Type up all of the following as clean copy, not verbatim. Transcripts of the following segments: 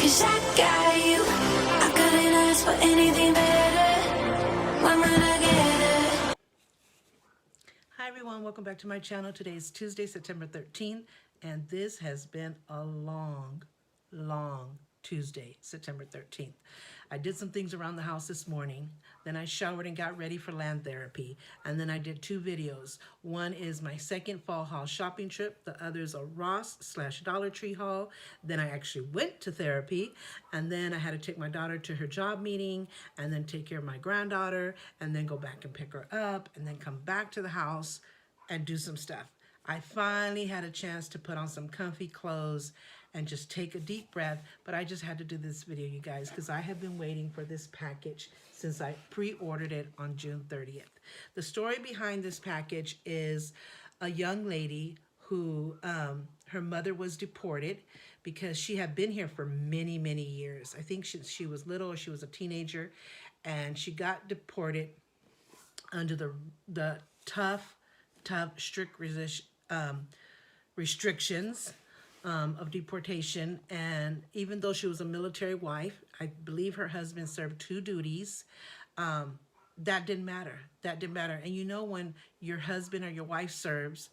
'cause I got you. I couldn't ask for anything better. When will I get it? Hi everyone, welcome back to my channel. Today is Tuesday, September 13th, and this has been a long Tuesday, September 13th. I did some things around the house this morning. Then I showered and got ready for land therapy. And then I did two videos. One is my second fall haul shopping trip. The other is a Ross/Dollar Tree haul. Then I actually went to therapy. And then I had to take my daughter to her job meeting and then take care of my granddaughter and then go back and pick her up and then come back to the house and do some stuff. I finally had a chance to put on some comfy clothes and just take a deep breath, but I just had to do this video, you guys, because I have been waiting for this package since I pre-ordered it on June 30th. The story behind this package is a young lady who, her mother was deported because she had been here for many, many years. I think she was little, or she was a teenager, and she got deported under the tough, strict restrictions of deportation. And even though she was a military wife, I believe her husband served 2 duties, that didn't matter. That didn't matter. And you know, when your husband or your wife serves,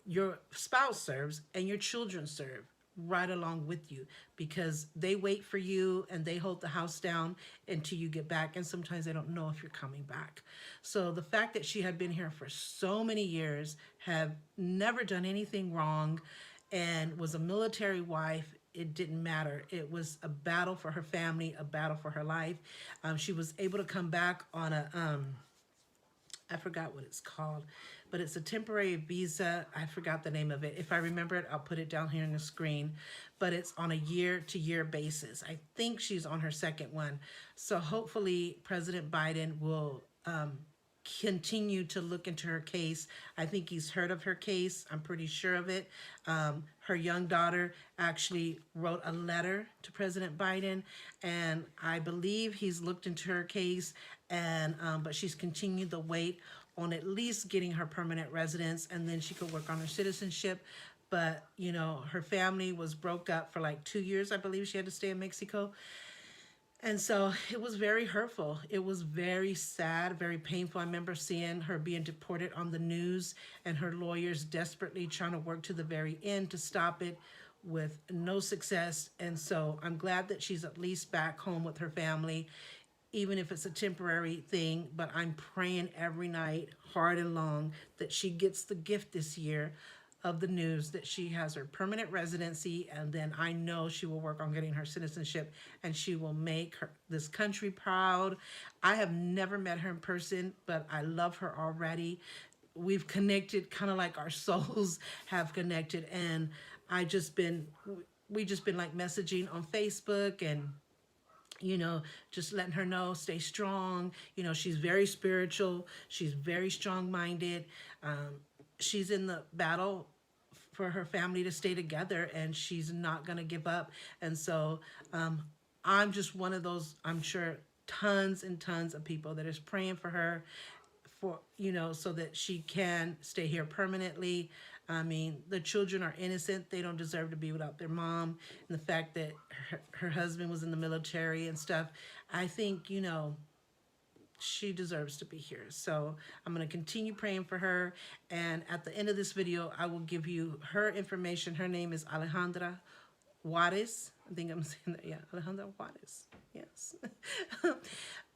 your spouse serves, and your children serve right along with you, because they wait for you and they hold the house down until you get back, and sometimes they don't know if you're coming back. So the fact that she had been here for so many years, have never done anything wrong, and was a military wife, it didn't matter. It was a battle for her family, a battle for her life. She was able to come back on a I forgot what it's called, but it's a temporary visa. I forgot the name of it. If I remember it, I'll put it down here on the screen. But it's on a year-to-year basis. I think she's on her second one. So hopefully President Biden will continue to look into her case. I think he's heard of her case. I'm pretty sure of it. Her young daughter actually wrote a letter to President Biden, and I believe he's looked into her case, and but she's continued to wait on at least getting her permanent residence, and then she could work on her citizenship. But you know, her family was broke up for like 2 years. I believe she had to stay in Mexico. And so it was very hurtful. It was very sad, very painful. I remember seeing her being deported on the news, and her lawyers desperately trying to work to the very end to stop it, with no success. And so I'm glad that she's at least back home with her family, even if it's a temporary thing. But I'm praying every night, hard and long, that she gets the gift this year of the news that she has her permanent residency, and then I know she will work on getting her citizenship, and she will make this country proud. I have never met her in person, but I love her already. We've connected kind of like our souls have connected, and we just been like messaging on Facebook, and you know, just letting her know, stay strong. You know, she's very spiritual. She's very strong-minded. She's in the battle for her family to stay together, and she's not going to give up. And so I'm just one of those, I'm sure, tons and tons of people that is praying for her, for, you know, so that she can stay here permanently. I mean, the children are innocent. They don't deserve to be without their mom. And the fact that her husband was in the military and stuff, I think, you know, she deserves to be here. So I'm going to continue praying for her. And at the end of this video, I will give you her information. Her name is Alejandra Juarez. I think I'm saying that. Yeah, Alejandra Juarez. Yes.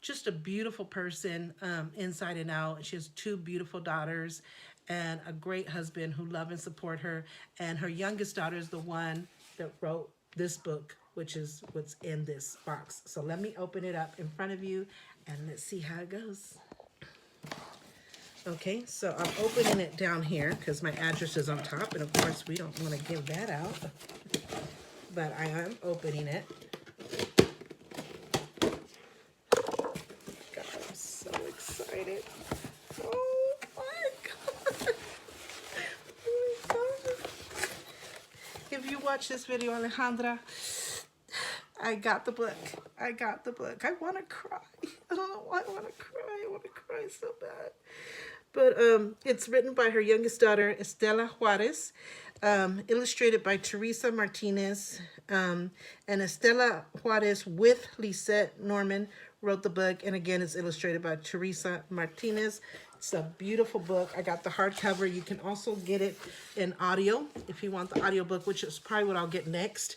Just a beautiful person, inside and out. She has 2 beautiful daughters and a great husband who love and support her. And her youngest daughter is the one that wrote this book, which is what's in this box. So let me open it up in front of you, and let's see how it goes. Okay, so I'm opening it down here because my address is on top, and of course we don't want to give that out. But I am opening it. God, I'm so excited. Oh my God. Oh my God. If you watch this video, Alejandra, I got the book. I got the book. I want to cry. I don't know why I want to cry. I want to cry so bad. But it's written by her youngest daughter, Estela Juarez, illustrated by Teresa Martinez. And Estela Juarez with Lisette Norman wrote the book. And again, it's illustrated by Teresa Martinez. It's a beautiful book. I got the hardcover. You can also get it in audio if you want the audio book, which is probably what I'll get next.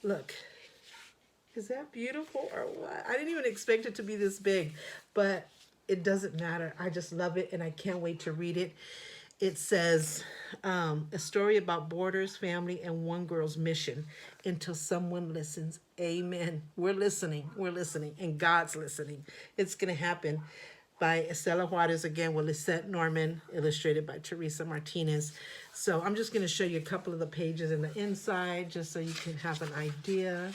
Look. Is that beautiful or what? I didn't even expect it to be this big, but it doesn't matter. I just love it and I can't wait to read it. It says a story about borders, family, and one girl's mission until someone listens. Amen. We're listening. We're listening. And God's listening. It's going to happen. By Estela Juarez, again, with Lisette Norman, illustrated by Teresa Martinez. So I'm just going to show you a couple of the pages in the inside, just so you can have an idea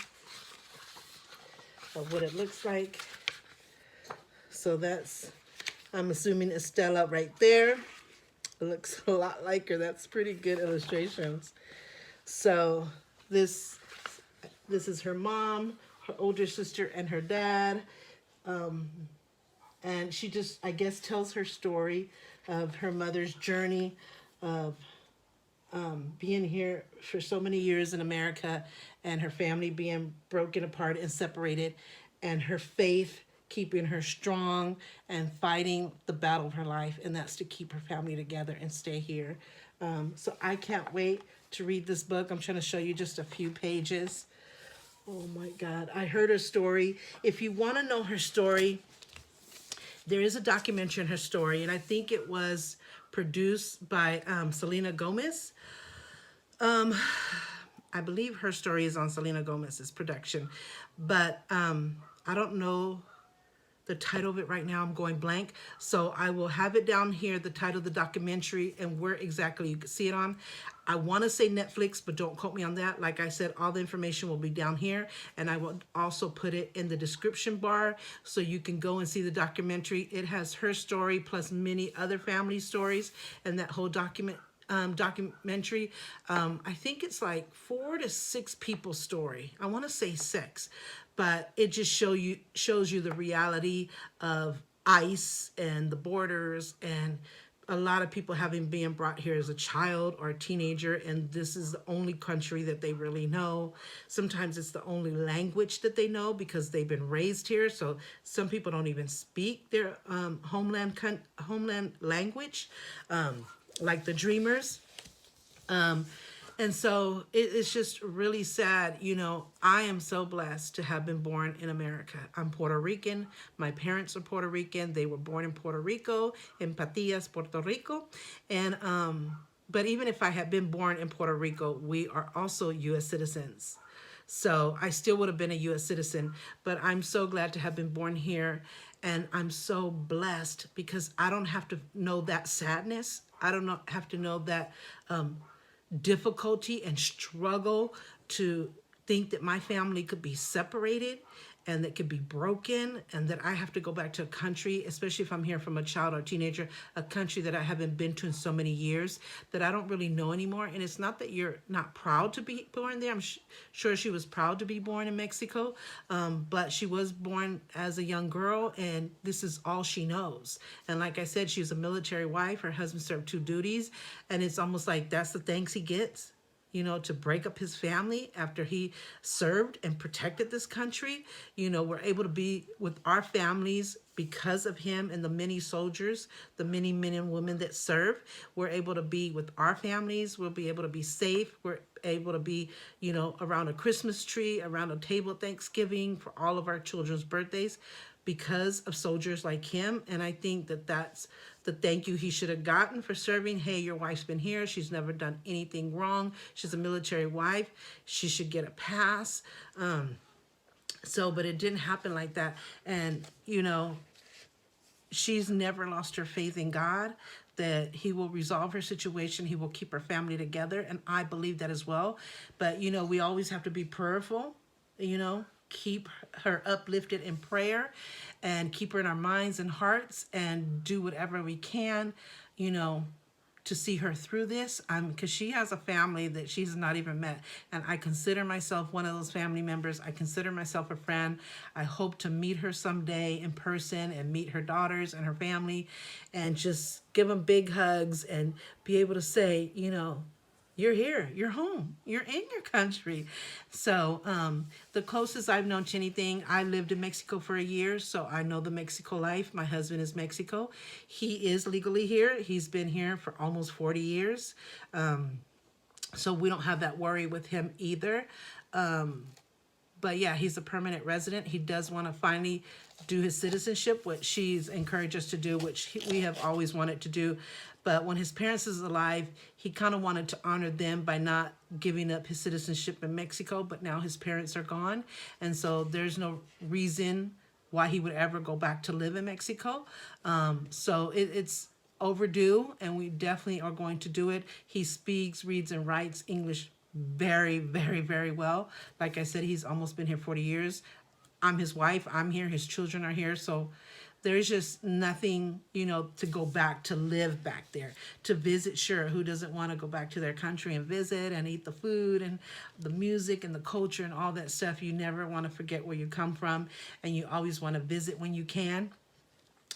of what it looks like. So that's, I'm assuming Estela right there. It looks a lot like her. That's pretty good illustrations. So this is her mom, her older sister, and her dad. And she just, I guess, tells her story of her mother's journey of being here for so many years in America and her family being broken apart and separated, and her faith keeping her strong and fighting the battle of her life, and that's to keep her family together and stay here. So I can't wait to read this book. I'm trying to show you just a few pages. Oh my God, I heard her story. If you want to know her story, there is a documentary on her story, and I think it was produced by Selena Gomez. I believe her story is on Selena Gomez's production, but I don't know the title of it right now. I'm going blank. So I will have it down here, the title of the documentary and where exactly you can see it on. I want to say Netflix, but don't quote me on that. Like I said, all the information will be down here, and I will also put it in the description bar so you can go and see the documentary. It has her story plus many other family stories, and that whole documentary. I think it's like 4 to 6 people's story. I want to say 6, but it just shows you the reality of ICE and the borders, and a lot of people having been brought here as a child or a teenager, and this is the only country that they really know. Sometimes it's the only language that they know because they've been raised here. So some people don't even speak their homeland language, like the Dreamers. And so it's just really sad. You know, I am so blessed to have been born in America. I'm Puerto Rican. My parents are Puerto Rican. They were born in Puerto Rico, in Patillas, Puerto Rico. And, but even if I had been born in Puerto Rico, we are also U.S. citizens. So I still would have been a U.S. citizen, but I'm so glad to have been born here. And I'm so blessed because I don't have to know that sadness. I don't have to know that, difficulty and struggle to think that my family could be separated and that could be broken, and that I have to go back to a country, especially if I'm here from a child or a teenager, a country that I haven't been to in so many years that I don't really know anymore. And it's not that you're not proud to be born there. I'm sure she was proud to be born in Mexico, but she was born as a young girl, and this is all she knows. And like I said, she was a military wife. Her husband served 2 duties, and it's almost like that's the thanks he gets, you know, to break up his family after he served and protected this country. You know, we're able to be with our families because of him and the many soldiers, the many men and women that serve. We're able to be with our families. We'll be able to be safe. We're able to be, you know, around a Christmas tree, around a table at Thanksgiving for all of our children's birthdays because of soldiers like him. And I think that that's the thank you he should have gotten for serving. Hey, your wife's been here. She's never done anything wrong. She's a military wife. She should get a pass. But it didn't happen like that. And, you know, she's never lost her faith in God, that he will resolve her situation. He will keep her family together. And I believe that as well. But, you know, we always have to be prayerful, you know, keep her uplifted in prayer and keep her in our minds and hearts and do whatever we can, you know, to see her through this, because she has a family that she's not even met, and I consider myself one of those family members. I consider myself a friend. I hope to meet her someday in person and meet her daughters and her family, and just give them big hugs and be able to say, you're here, you're home, you're in your country. So the closest I've known to anything, I lived in Mexico for a year, so I know the Mexico life. My husband is Mexico. He is legally here. He's been here for almost 40 years. So we don't have that worry with him either. But yeah, he's a permanent resident. He does want to finally do his citizenship, which she's encouraged us to do, which we have always wanted to do. But when his parents is alive, he kind of wanted to honor them by not giving up his citizenship in Mexico. But now his parents are gone, and so there's no reason why he would ever go back to live in Mexico. So it's overdue, and we definitely are going to do it. He speaks, reads, and writes English very, very, very well. Like I said, he's almost been here 40 years. I'm his wife. I'm here. His children are here. So there's just nothing, to go back to live back there. To visit, sure. Who doesn't want to go back to their country and visit and eat the food and the music and the culture and all that stuff? You never want to forget where you come from, and you always want to visit when you can.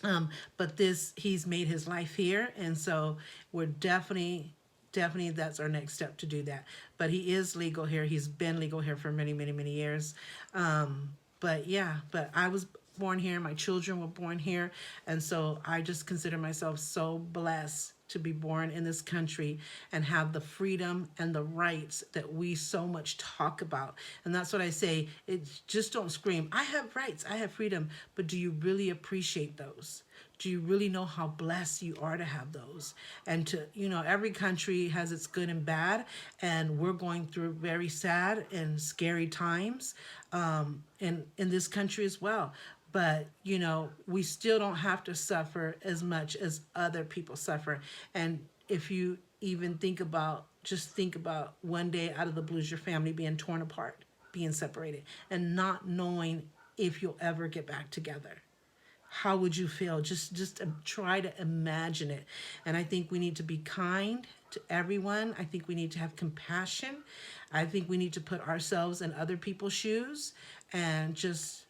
But he's made his life here, and so we're definitely that's our next step to do that. But he is legal here. He's been legal here for many, many, many years. But I was born here. My children were born here, and so I just consider myself so blessed to be born in this country and have the freedom and the rights that we so much talk about. And that's what I say. It's just don't scream, I have rights, I have freedom, but do you really appreciate those? Do you really know how blessed you are to have those? And every country has its good and bad, and we're going through very sad and scary times in this country as well. But, we still don't have to suffer as much as other people suffer. And if you even just think about one day out of the blues, your family being torn apart, being separated, and not knowing if you'll ever get back together. How would you feel? Just try to imagine it. And I think we need to be kind to everyone. I think we need to have compassion. I think we need to put ourselves in other people's shoes and just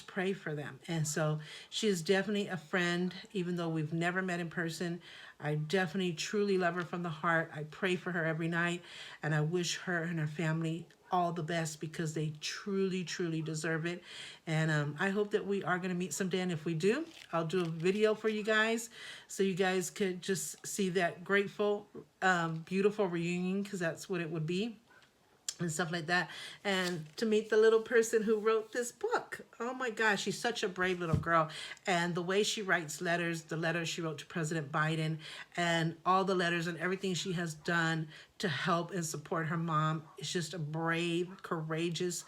pray for them. And so she is definitely a friend, even though we've never met in person. I definitely truly love her from the heart. I pray for her every night, and I wish her and her family all the best, because they truly, truly deserve it. And I hope that we are going to meet someday. And if we do, I'll do a video for you guys so you guys could just see that grateful, beautiful reunion, because that's what it would be. And stuff like that, and to meet the little person who wrote this book. Oh my gosh, she's such a brave little girl. And the way she writes letters, the letters she wrote to President Biden, and all the letters and everything she has done to help and support her mom, is just a brave, courageous,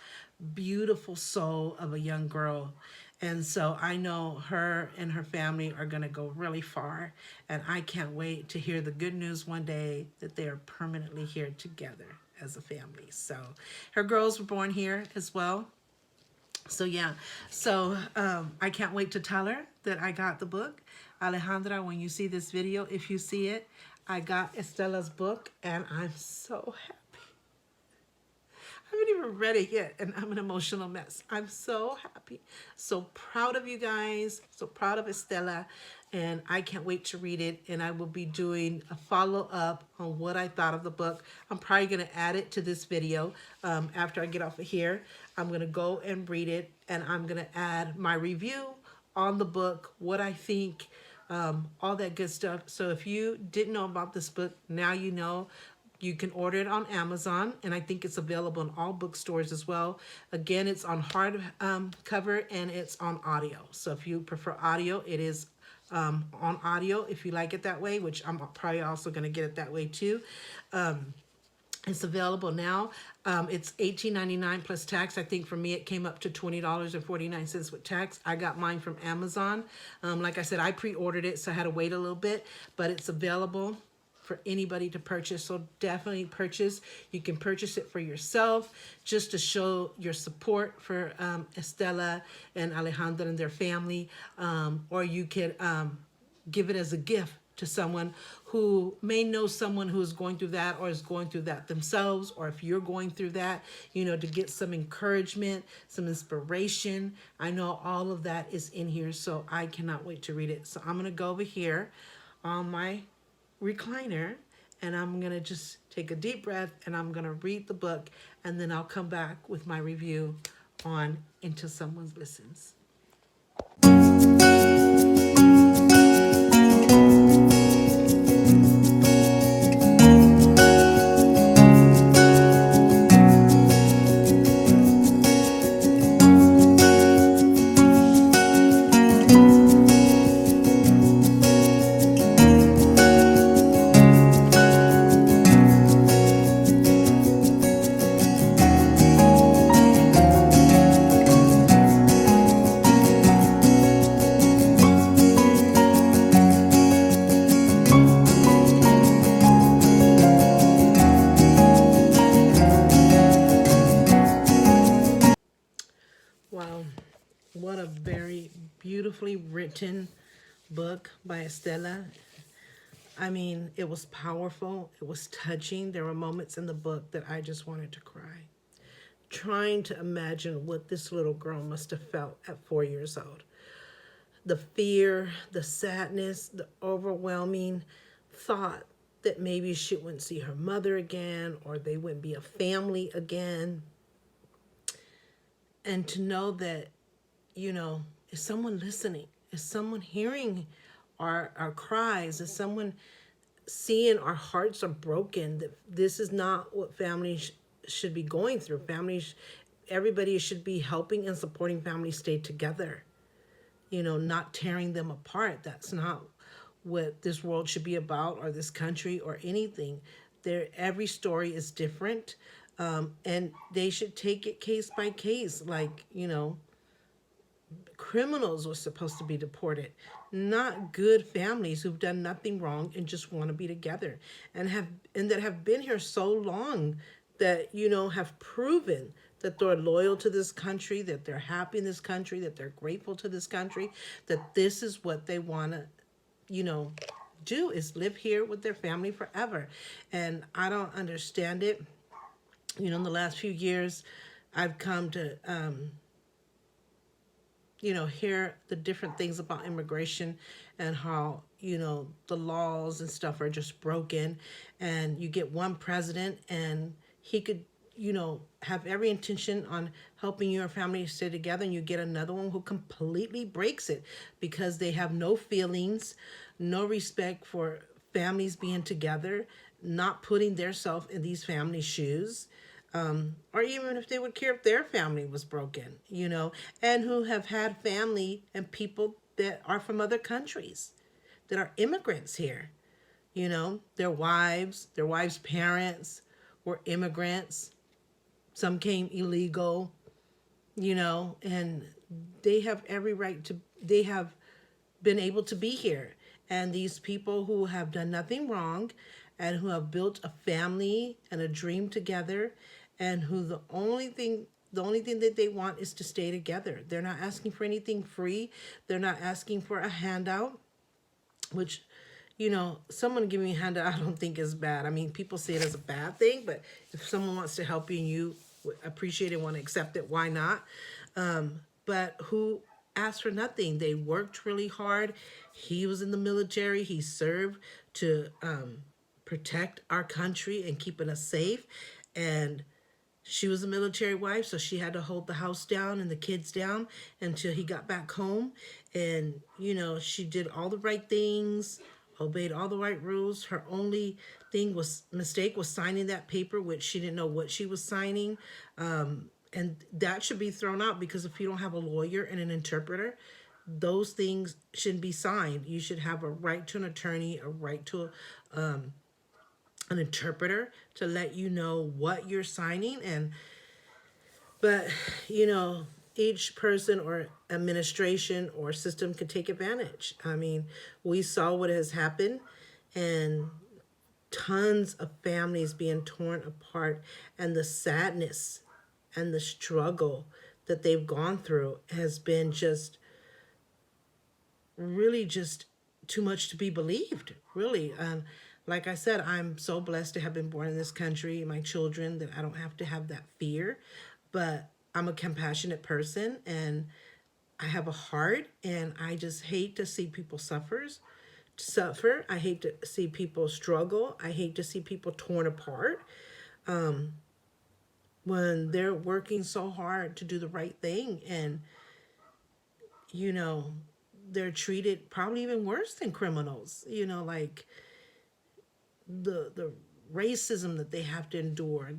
beautiful soul of a young girl. And so I know her and her family are going to go really far, and I can't wait to hear the good news one day that they are permanently here together as a family. So her girls were born here as well. So I can't wait to tell her that I got the book. Alejandra, when you see this video, if you see it, I got Estela's book, and I'm so happy. I haven't even read it yet, and I'm an emotional mess. I'm so happy, so proud of you guys, so proud of Estela, and I can't wait to read it. And I will be doing a follow-up on what I thought of the book. I'm probably going to add it to this video after I get off of here. I'm going to go and read it, and I'm going to add my review on the book, what I think, all that good stuff. So if you didn't know about this book, now you know. You can order it on Amazon, and I think it's available in all bookstores as well. Again, it's on hard cover, and it's on audio. So if you prefer audio, it is on audio if you like it that way, which I'm probably also going to get it that way too. It's available now. It's $18.99 plus tax. I think for me it came up to $20.49 with tax. I got mine from Amazon. Like I said, I pre-ordered it, so I had to wait a little bit, but it's available for anybody to purchase. So definitely purchase. You can purchase it for yourself, just to show your support for Estela and Alejandra and their family, or you could give it as a gift to someone who may know someone who is going through that or is going through that themselves, or if you're going through that, to get some encouragement, some inspiration. I know all of that is in here, so I cannot wait to read it. So I'm going to go over here on my recliner, and I'm going to just take a deep breath, and I'm going to read the book, and then I'll come back with my review on Until Someone Listens. Wow, what a very beautifully written book by Estela. I mean, it was powerful, it was touching. There were moments in the book that I just wanted to cry. Trying to imagine what this little girl must have felt at 4 years old. The fear, the sadness, the overwhelming thought that maybe she wouldn't see her mother again, or they wouldn't be a family again. And to know that, is someone listening? Is someone hearing our cries? Is someone seeing our hearts are broken? That this is not what families should be going through. Everybody should be helping and supporting families stay together, not tearing them apart. That's not what this world should be about, or this country, or anything. Every story is different, and they should take it case by case. Like, criminals were supposed to be deported, not good families who've done nothing wrong and just want to be together, and that have been here so long, that have proven that they're loyal to this country, that they're happy in this country, that they're grateful to this country, that this is what they want to do, is live here with their family forever. And I don't understand it. In the last few years, I've come to hear the different things about immigration, and how the laws and stuff are just broken. And you get one president, and he could have every intention on helping your family stay together, and you get another one who completely breaks it, because they have no feelings, no respect for families being together, not putting their self in these families' shoes, or even if they would care if their family was broken, and who have had family and people that are from other countries, that are immigrants here. Their wives' parents were immigrants. Some came illegal, and they have every right to, they have been able to be here. And these people who have done nothing wrong, and who have built a family and a dream together, and who the only thing that they want is to stay together. They're not asking for anything free. They're not asking for a handout, which, someone giving a handout, I don't think is bad. I mean, people say it as a bad thing, but if someone wants to help you and you appreciate it, want to accept it, why not? But who asked for nothing? They worked really hard. He was in the military. He served to protect our country and keeping us safe. And she was a military wife, so she had to hold the house down and the kids down until he got back home. And, she did all the right things, obeyed all the right rules. Her only mistake was signing that paper, which she didn't know what she was signing. And that should be thrown out, because if you don't have a lawyer and an interpreter, those things shouldn't be signed. You should have a right to an attorney, a right to an interpreter to let you know what you're signing. But each person or administration or system can take advantage. I mean, we saw what has happened, and tons of families being torn apart, and the sadness and the struggle that they've gone through has been just really just too much to be believed, really. And like I said, I'm so blessed to have been born in this country, my children, that I don't have to have that fear. But I'm a compassionate person, and I have a heart, and I just hate to see people suffer. I hate to see people struggle. I hate to see people torn apart when they're working so hard to do the right thing, and you know they're treated probably even worse than criminals. Like the racism that they have to endure,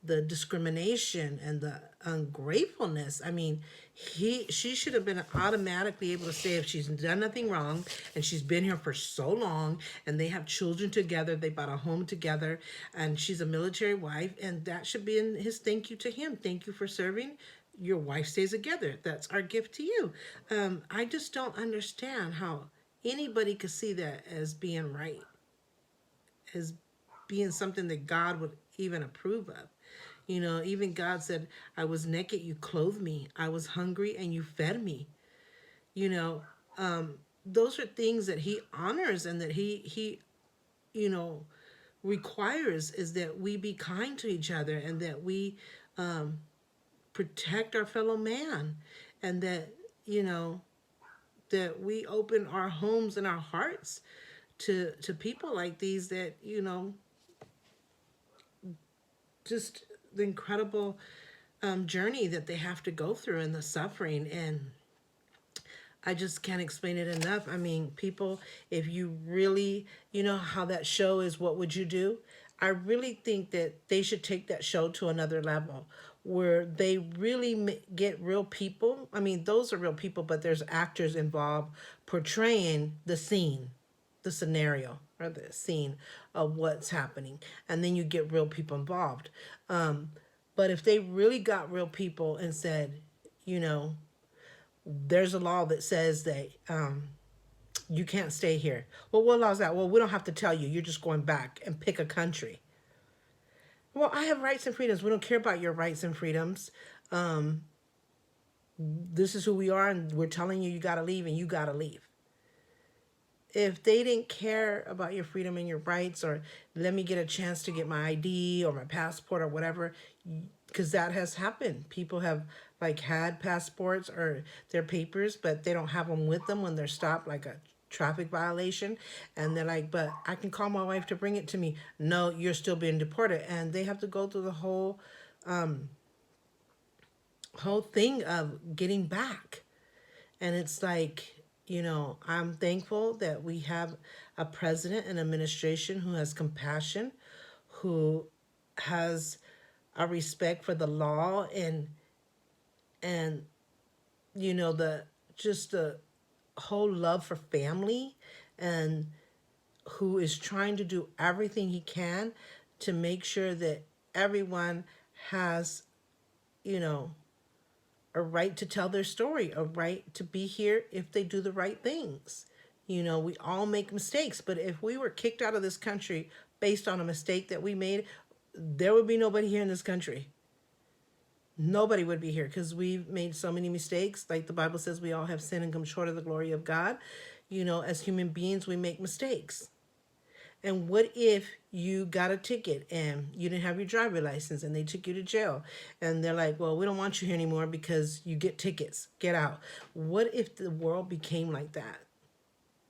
the discrimination and the ungratefulness. I mean, she should have been automatically able to say if she's done nothing wrong and she's been here for so long and they have children together, they bought a home together, and she's a military wife, and that should be in his thank you to him. Thank you for serving. Your wife stays together. That's our gift to you. I just don't understand how anybody could see that as being right, as being something that God would even approve of. Even God said, I was naked, you clothed me. I was hungry and you fed me. You know, those are things that he honors, and that he you know, requires, is that we be kind to each other, and that we protect our fellow man, and that, that we open our homes and our hearts to people like these, that, just the incredible journey that they have to go through, and the suffering. And I just can't explain it enough. I mean, people, if you really, how that show is What Would You Do? I really think that they should take that show to another level, where they really get real people. I mean, those are real people, but there's actors involved portraying the scene, the scenario, or the scene of what's happening. And then you get real people involved. But if they really got real people and said, you know, there's a law that says that you can't stay here. Well, what law is that? Well, we don't have to tell you. You're just going back and pick a country. Well, I have rights and freedoms. We don't care about your rights and freedoms. This is who we are, and we're telling you got to leave, and you got to leave. If they didn't care about your freedom and your rights, or let me get a chance to get my ID or my passport or whatever, because that has happened. People have had passports or their papers, but they don't have them with them when they're stopped, like a traffic violation, and they're like, but I can call my wife to bring it to me. No, you're still being deported. And they have to go through the whole thing of getting back. And it's like, I'm thankful that we have a president and administration who has compassion, who has a respect for the law, and the whole love for family, and who is trying to do everything he can to make sure that everyone has, a right to tell their story, a right to be here if they do the right things. We all make mistakes, but if we were kicked out of this country based on a mistake that we made, there would be nobody here in this country. Nobody would be here, because we've made so many mistakes. Like the Bible says, we all have sinned and come short of the glory of God. As human beings, we make mistakes. And what if you got a ticket and you didn't have your driver license, and they took you to jail, and they're like, well, we don't want you here anymore because you get tickets. Get out. What if the world became like that?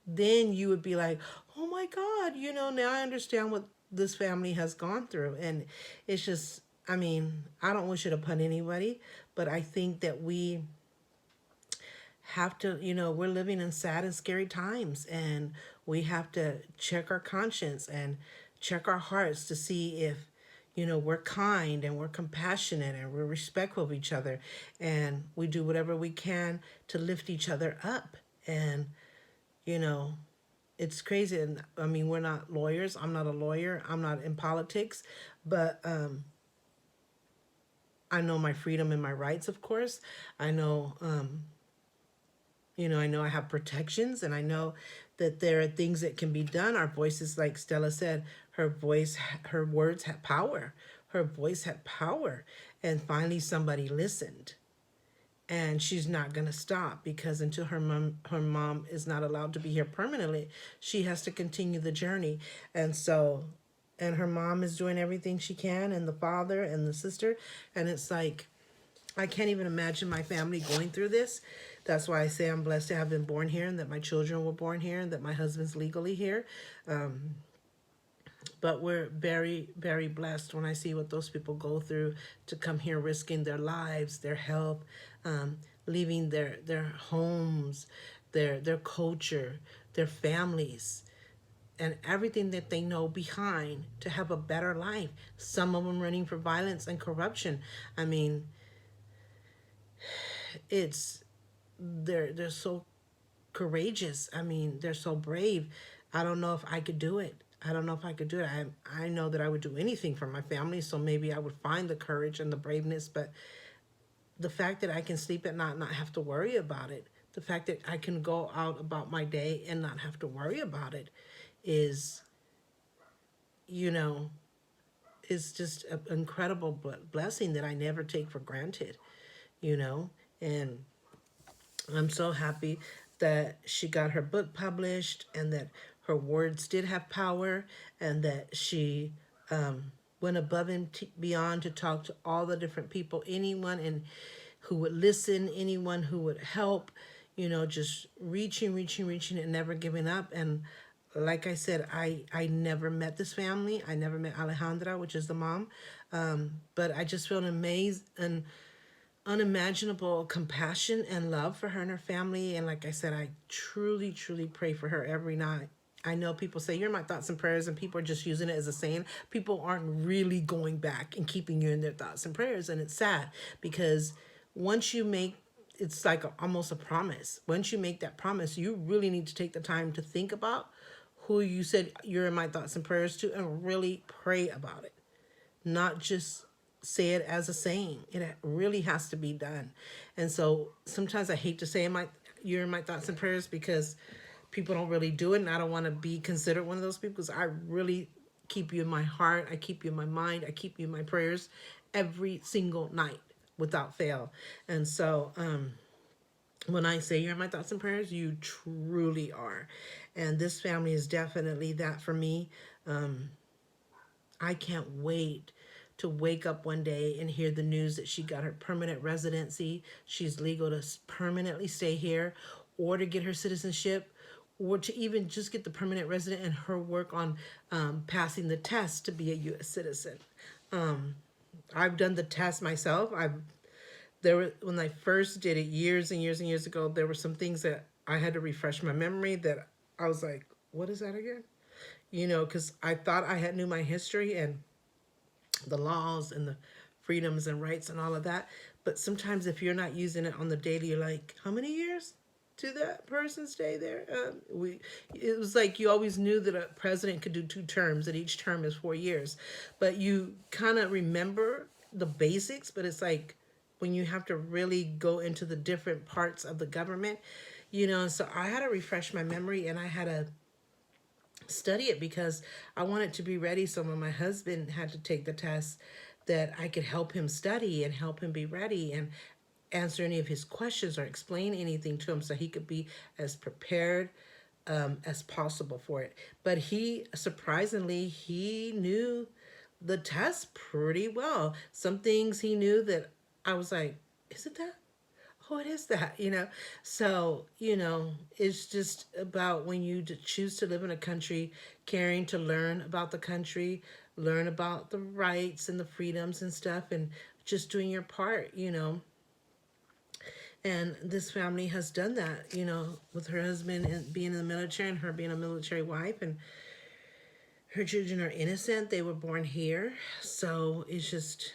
Then you would be like, oh my God, now I understand what this family has gone through. And it's just, I mean, I don't wish it upon anybody, but I think that we have to, we're living in sad and scary times, and we have to check our conscience and check our hearts to see if, we're kind and we're compassionate and we're respectful of each other, and we do whatever we can to lift each other up. And, it's crazy. And I mean, we're not lawyers. I'm not a lawyer. I'm not in politics, but I know my freedom and my rights, of course. I know, I know I have protections, and I know that there are things that can be done. Our voices, like Stella said, her words had power. Her voice had power. And finally somebody listened. and she's not going to stop, because until her mom is not allowed to be here permanently, she has to continue the journey. And so, and her mom is doing everything she can, and the father and the sister, and it's like, I can't even imagine my family going through this. That's why I say I'm blessed to have been born here, and that my children were born here, and that my husband's legally here. But we're very, very blessed when I see what those people go through to come here, risking their lives, their health, leaving their homes, their culture, their families, and everything that they know behind to have a better life. Some of them running for violence and corruption. I mean, it's they're so courageous. I mean, they're so brave. I don't know if I could do it. I don't know if I could do it. I know that I would do anything for my family, so maybe I would find the courage and the braveness, but the fact that I can sleep at night and not have to worry about it, the fact that I can go out about my day and not have to worry about it is, you know, is just an incredible blessing that I never take for granted, you know. And I'm so happy that she got her book published, and that her words did have power, and that she went above and beyond to talk to all the different people, anyone and who would listen, anyone who would help, you know, just reaching and never giving up. And like I said, I never met this family. I never met Alejandra, which is the mom. But I just feel amazed and unimaginable compassion and love for her and her family. And like I said, I truly, truly pray for her every night. I know people say you're my thoughts and prayers, and people are just using it as a saying. People aren't really going back and keeping you in their thoughts and prayers. And it's sad, because once you make, it's like almost a promise. Once you make that promise, you really need to take the time to think about who you said you're in my thoughts and prayers to, and really pray about it. Not just say it as a saying. It really has to be done. And so sometimes I hate to say you're in my thoughts and prayers, because people don't really do it, and I don't want to be considered one of those people, because I really keep you in my heart. I keep you in my mind. I keep you in my prayers every single night without fail. And so when I say you're in my thoughts and prayers, you truly are. And this family is definitely that for me. I can't wait to wake up one day and hear the news that she got her permanent residency. She's legal to permanently stay here, or to get her citizenship, or to even just get the permanent resident, and her work on passing the test to be a U.S. citizen. I've done the test myself. When I first did it years and years and years ago, there were some things that I had to refresh my memory, that I was like, what is that again? You know, because I thought I had knew my history and the laws and the freedoms and rights and all of that. But sometimes if you're not using it on the daily, you're like, how many years to that person stay there? It was like you always knew that a president could do 2 terms, and each term is 4 years. But you kind of remember the basics, but it's like when you have to really go into the different parts of the government, you know. So I had to refresh my memory, and I had to study it, because I wanted to be ready, so when my husband had to take the test, that I could help him study and help him be ready, and answer any of his questions or explain anything to him, so he could be as prepared as possible for it. But he, surprisingly, he knew the test pretty well. Some things he knew that I was like, is it that? Oh, it is that, you know. So, you know, it's just about when you choose to live in a country, caring to learn about the country, learn about the rights and the freedoms and stuff, and just doing your part, you know. And this family has done that, you know, with her husband and being in the military, and her being a military wife, and her children are innocent. They were born here. So it's just,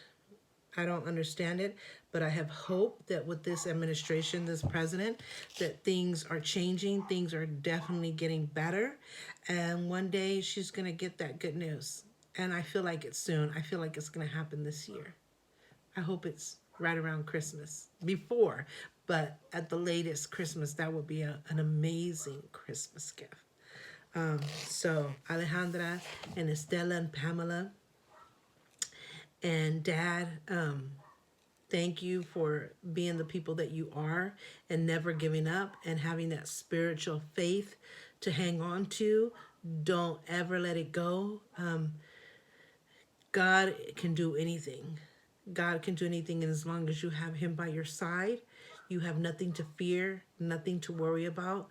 I don't understand it, but I have hope that with this administration, this president, that things are changing. Things are definitely getting better. And one day she's going to get that good news. And I feel like it's soon. I feel like it's going to happen this year. I hope it's right around Christmas, before, but at the latest Christmas. That would be an amazing Christmas gift. So Alejandra and Estela and Pamela and Dad, Thank you for being the people that you are and never giving up and having that spiritual faith to hang on to. Don't ever let it go. God can do anything. God can do anything, and as long as you have Him by your side, you have nothing to fear, nothing to worry about.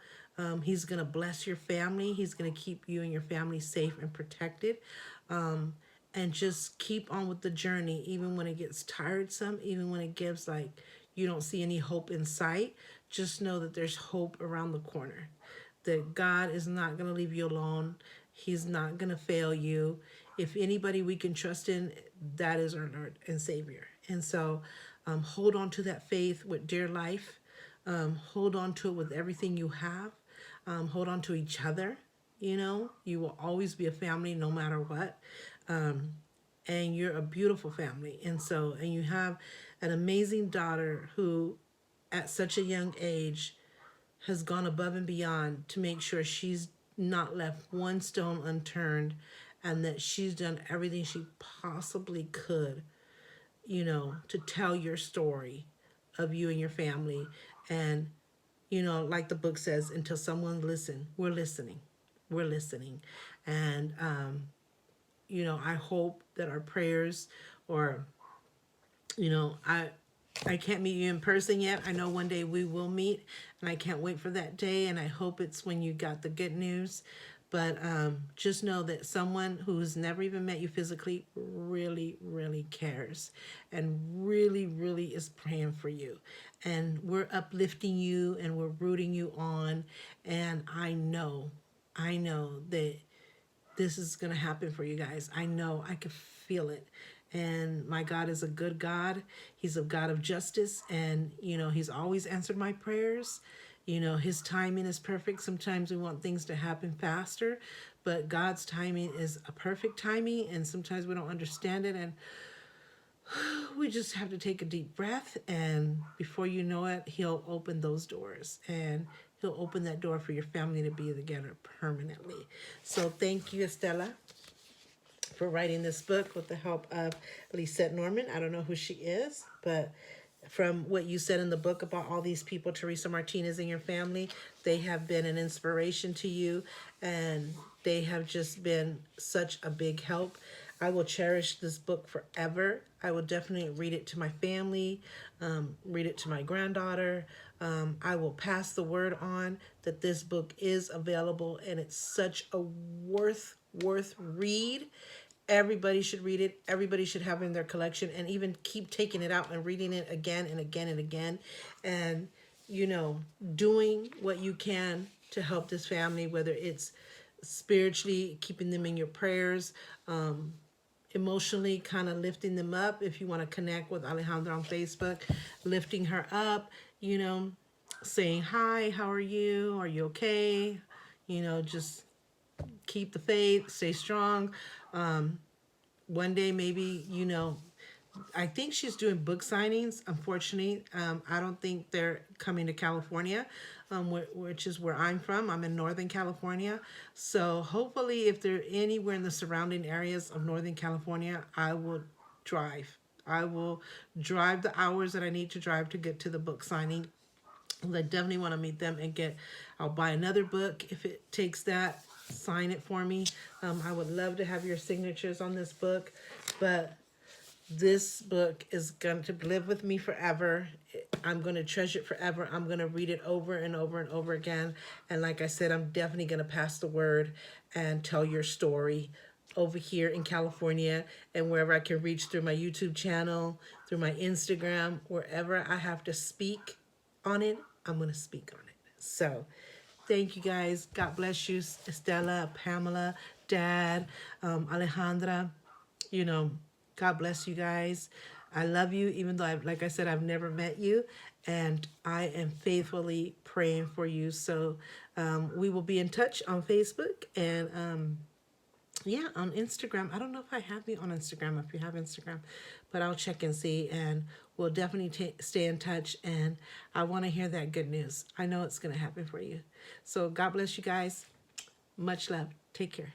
He's going to bless your family. He's going to keep you and your family safe and protected. And just keep on with the journey, even when it gets tiresome, even when it gives like you don't see any hope in sight. Just know that there's hope around the corner, that God is not going to leave you alone. He's not going to fail you. If anybody we can trust in, that is our Lord and Savior. And so hold on to that faith with dear life. Hold on to it with everything you have. Hold on to each other. You know, you will always be a family no matter what. And you're a beautiful family. And you have an amazing daughter who, at such a young age, has gone above and beyond to make sure she's not left one stone unturned, and that she's done everything she possibly could, to tell your story of you and your family. And, like the book says, until someone listen, we're listening. We're listening. And, I hope that our prayers, or, I can't meet you in person yet. I know one day we will meet, and I can't wait for that day. And I hope it's when you got the good news. But just know that someone who's never even met you physically really, really cares, and really, really is praying for you. And we're uplifting you, and we're rooting you on. And I know that this is going to happen for you guys. I know, I can feel it. And my God is a good God. He's a God of justice. And, He's always answered my prayers. His timing is perfect. Sometimes we want things to happen faster, but God's timing is a perfect timing. And sometimes we don't understand it. And we just have to take a deep breath. And before you know it, He'll open those doors. And He'll open that door for your family to be together permanently. So thank you, Estela, for writing this book with the help of Lisette Norman. I don't know who she is, but from what you said in the book about all these people, Teresa Martinez and your family, they have been an inspiration to you, and they have just been such a big help. I will cherish this book forever. I will definitely read it to my family, read it to my granddaughter. I will pass the word on that this book is available, and it's such a worth read. Everybody should read it. Everybody should have it in their collection, and even keep taking it out and reading it again and again and again. And, doing what you can to help this family, whether it's spiritually keeping them in your prayers, emotionally kind of lifting them up. If you want to connect with Alejandra on Facebook, lifting her up, saying, hi, how are you? Are you okay? Just keep the faith, stay strong. One day, maybe, I think she's doing book signings. Unfortunately, I don't think they're coming to California, which is where I'm from. I'm in Northern California. So hopefully, if they're anywhere in the surrounding areas of Northern California, I will drive. I will drive the hours that I need to drive to get to the book signing. I definitely want to meet them and I'll buy another book if it takes that. Sign it for me. I would love to have your signatures on this book, but this book is going to live with me forever. I'm going to treasure it forever. I'm going to read it over and over and over again. And like I said, I'm definitely going to pass the word and tell your story over here in California, and wherever I can reach through my YouTube channel, through my Instagram, wherever I have to speak on it, I'm going to speak on it. So thank you guys. God bless you, Estela, Pamela, Dad, Alejandra. God bless you guys. I love you, even though, like I said, I've never met you, and I am faithfully praying for you. So we will be in touch on Facebook and on Instagram. I don't know if I have you on Instagram, if you have Instagram, but I'll check and see, and we'll definitely stay in touch. And I want to hear that good news. I know it's going to happen for you. So God bless you guys. Much love. Take care.